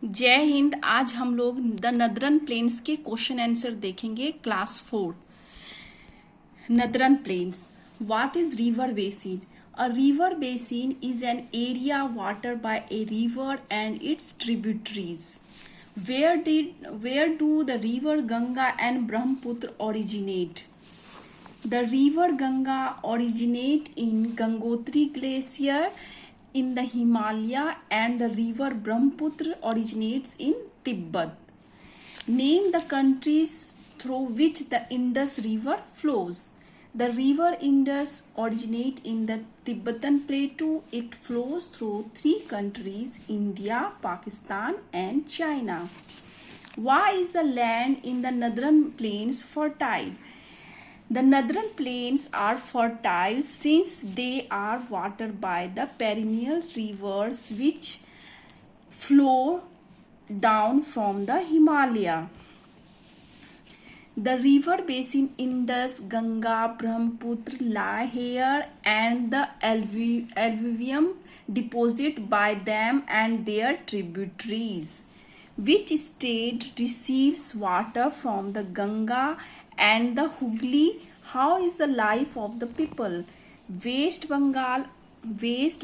जय हिंद। आज हम लोग द नदरन प्लेन्स के क्वेश्चन आंसर देखेंगे। Class 4 northern plains. What is river basin? A river basin is an area water by a river and its tributaries. Where do the river Ganga and Brahmaputra originate? The river Ganga originate in Gangotri Glacier in the Himalaya, and the river Brahmaputra originates in Tibet. Name the countries through which the Indus River flows. The river Indus originates in the Tibetan Plateau. It flows through three countries: India, Pakistan, and China. Why is the land in the Northern Plains fertile? The Northern Plains are fertile since they are watered by the perennial rivers which flow down from the Himalaya. The river basin Indus, Ganga, Brahmaputra lie here, and the alluvium deposited by them and their tributaries. Which state receives water from the Ganga and the Hooghly? How is the life of the people? West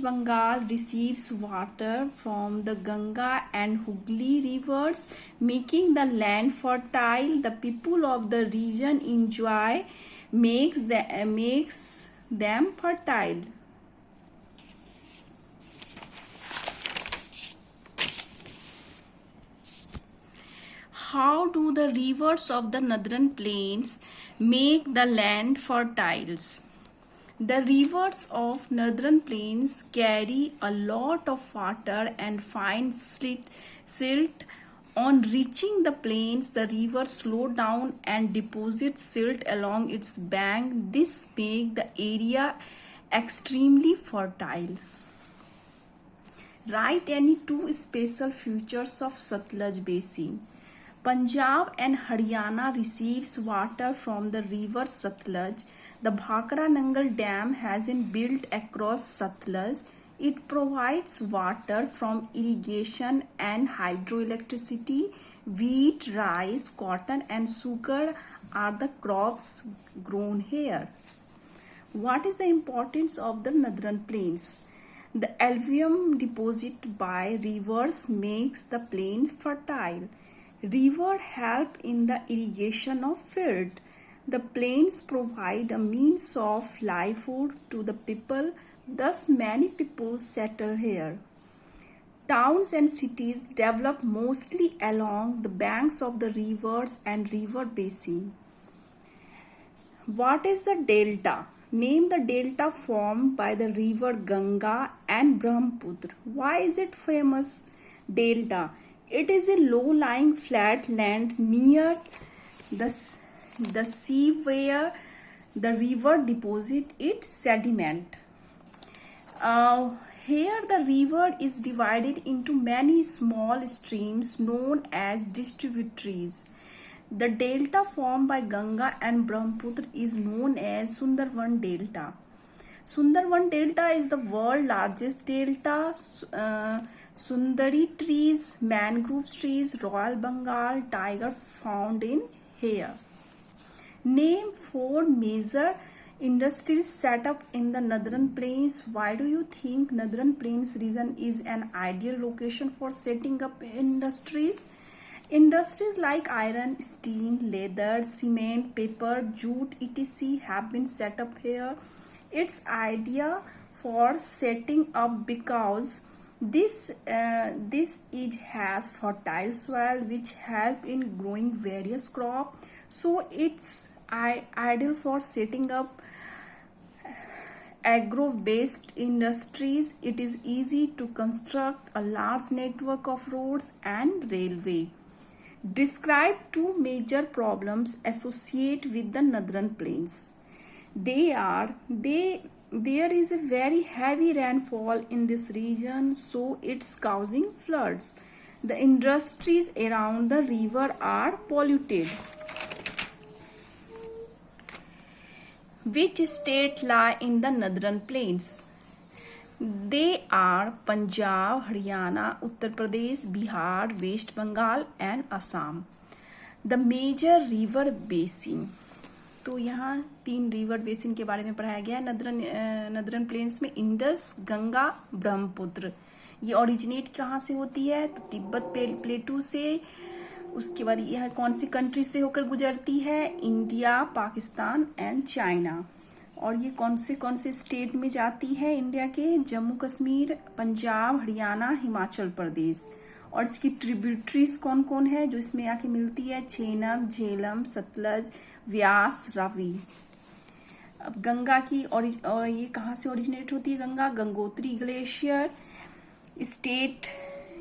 Bengal receives water from the Ganga and Hooghly rivers, making the land fertile. The people of the region enjoy makes them fertile. How do the rivers of the Northern Plains make the land fertile? The rivers of Northern Plains carry a lot of water and fine silt. On reaching the plains, the river slows down and deposits silt along its bank. This makes the area extremely fertile. Write any two special features of Satluj Basin. Punjab and Haryana receives water from the river Satluj. The Bhakra Nangal Dam has been built across Satluj. It provides water from irrigation and hydroelectricity. Wheat, rice, cotton, and sugar are the crops grown here. What is the importance of the Northern Plains? The alluvium deposited by rivers makes the plains fertile. Rivers help in the irrigation of field. The plains provide a means of livelihood to the people, thus many people settle here. Towns and cities develop mostly along the banks of the rivers and river basin. What is the delta? Name the delta formed by the river Ganga and Brahmaputra. Why is it famous? Delta. It is a low-lying flat land near the sea where the river deposits its sediment. Here the river is divided into many small streams known as distributaries. The delta formed by Ganga and Brahmaputra is known as Sundarban Delta. Sundarban Delta is the world's largest delta. Sundari trees, mangrove trees, Royal Bengal tiger found in here. Name 4 major industries set up in the Northern Plains. Why do you think Northern Plains region is an ideal location for setting up industries? Industries like iron, steel, leather, cement, paper, jute, etc. have been set up here. It's idea for setting up because this has fertile soil which help in growing various crops. So it's ideal for setting up agro-based industries. It is easy to construct a large network of roads and railway. Describe two major problems associated with the Northern Plains. There is a very heavy rainfall in this region, so it's causing floods. The industries around the river are polluted. Which state lie in the Northern Plains? They are Punjab, Haryana, Uttar Pradesh, Bihar, West Bengal and Assam. The major river basin, तो यहाँ 3 river basin के बारे में पढ़ाया गया है। नदरन planes में Indus, Ganga, Brahmaputra. ये ओरिजिनेट कहाँ से होती है? तो तिब्बत प्लेटू से। उसके बाद यह कौन सी कंट्री से होकर गुजरती है? India, Pakistan and China. और ये कौन से स्टेट में जाती है इंडिया के? जम्मू कश्मीर, पंजाब, हरियाणा, हिमाचल प्रदेश। और इसकी ट्रिब्यूटरीज कौन कौन है जो इसमें आके मिलती है? झेलम, झेलम, सतलज, व्यास, रावी। अब गंगा की और ये कहाँ से ओरिजिनेट होती है गंगा? गंगोत्री ग्लेशियर। स्टेट,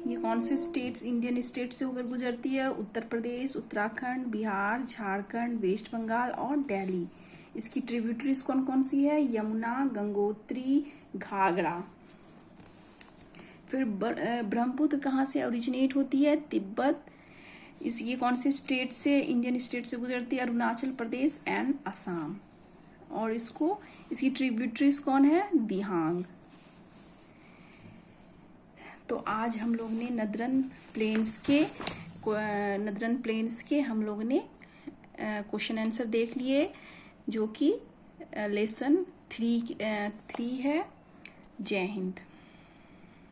ये कौन से स्टेट्स इंडियन स्टेट से होकर गुजरती है? उत्तर प्रदेश, उत्तराखंड, बिहार, झारखंड, वेस्ट बंगाल और दिल्ली। इसकी ट्रिब्यूटरीज कौन कौन सी है? यमुना, गंगोत्री, घाघरा। फिर ब्रह्मपुत्र कहाँ से ओरिजिनेट होती है? तिब्बत। ये कौन से स्टेट से, इंडियन स्टेट से गुजरती है? अरुणाचल प्रदेश एंड असम। और इसकी ट्रिब्यूटरीज कौन है? दिहांग। तो आज हम लोग ने नदरन प्लेन्स के हम लोग ने क्वेश्चन आंसर देख लिए, जो कि लेसन 3 है। जय हिंद।